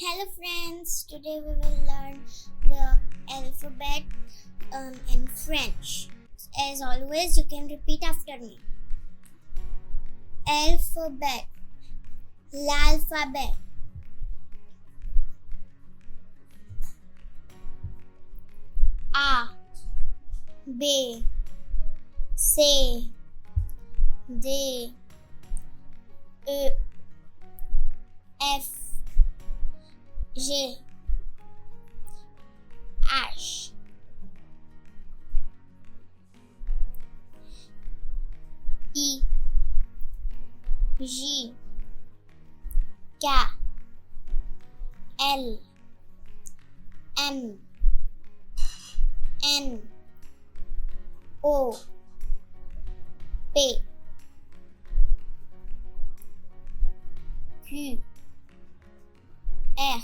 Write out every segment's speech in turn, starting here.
Hello friends, today we will learn the alphabet in French. As always, you can repeat after me. Alphabet, l'alphabet. A, B, C, D, E, F, G, H, I, J, K, L, M, N, O, P, Q, R,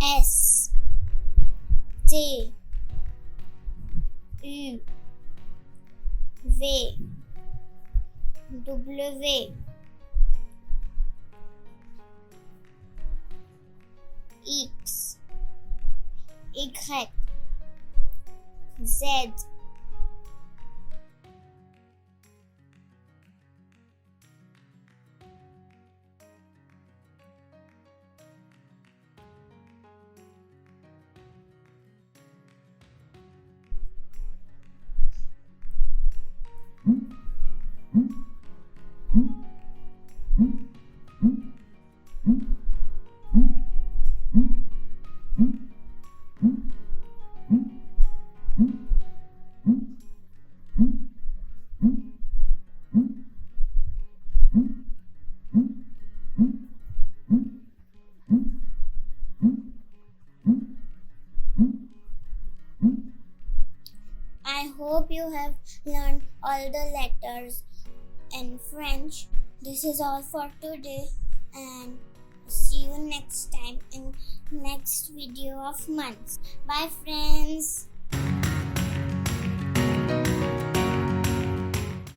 S, T, U, V, W, X, Y, Z, I hope you have learned all the letters in French. This is all for today and see you next time in next video of months. Bye friends.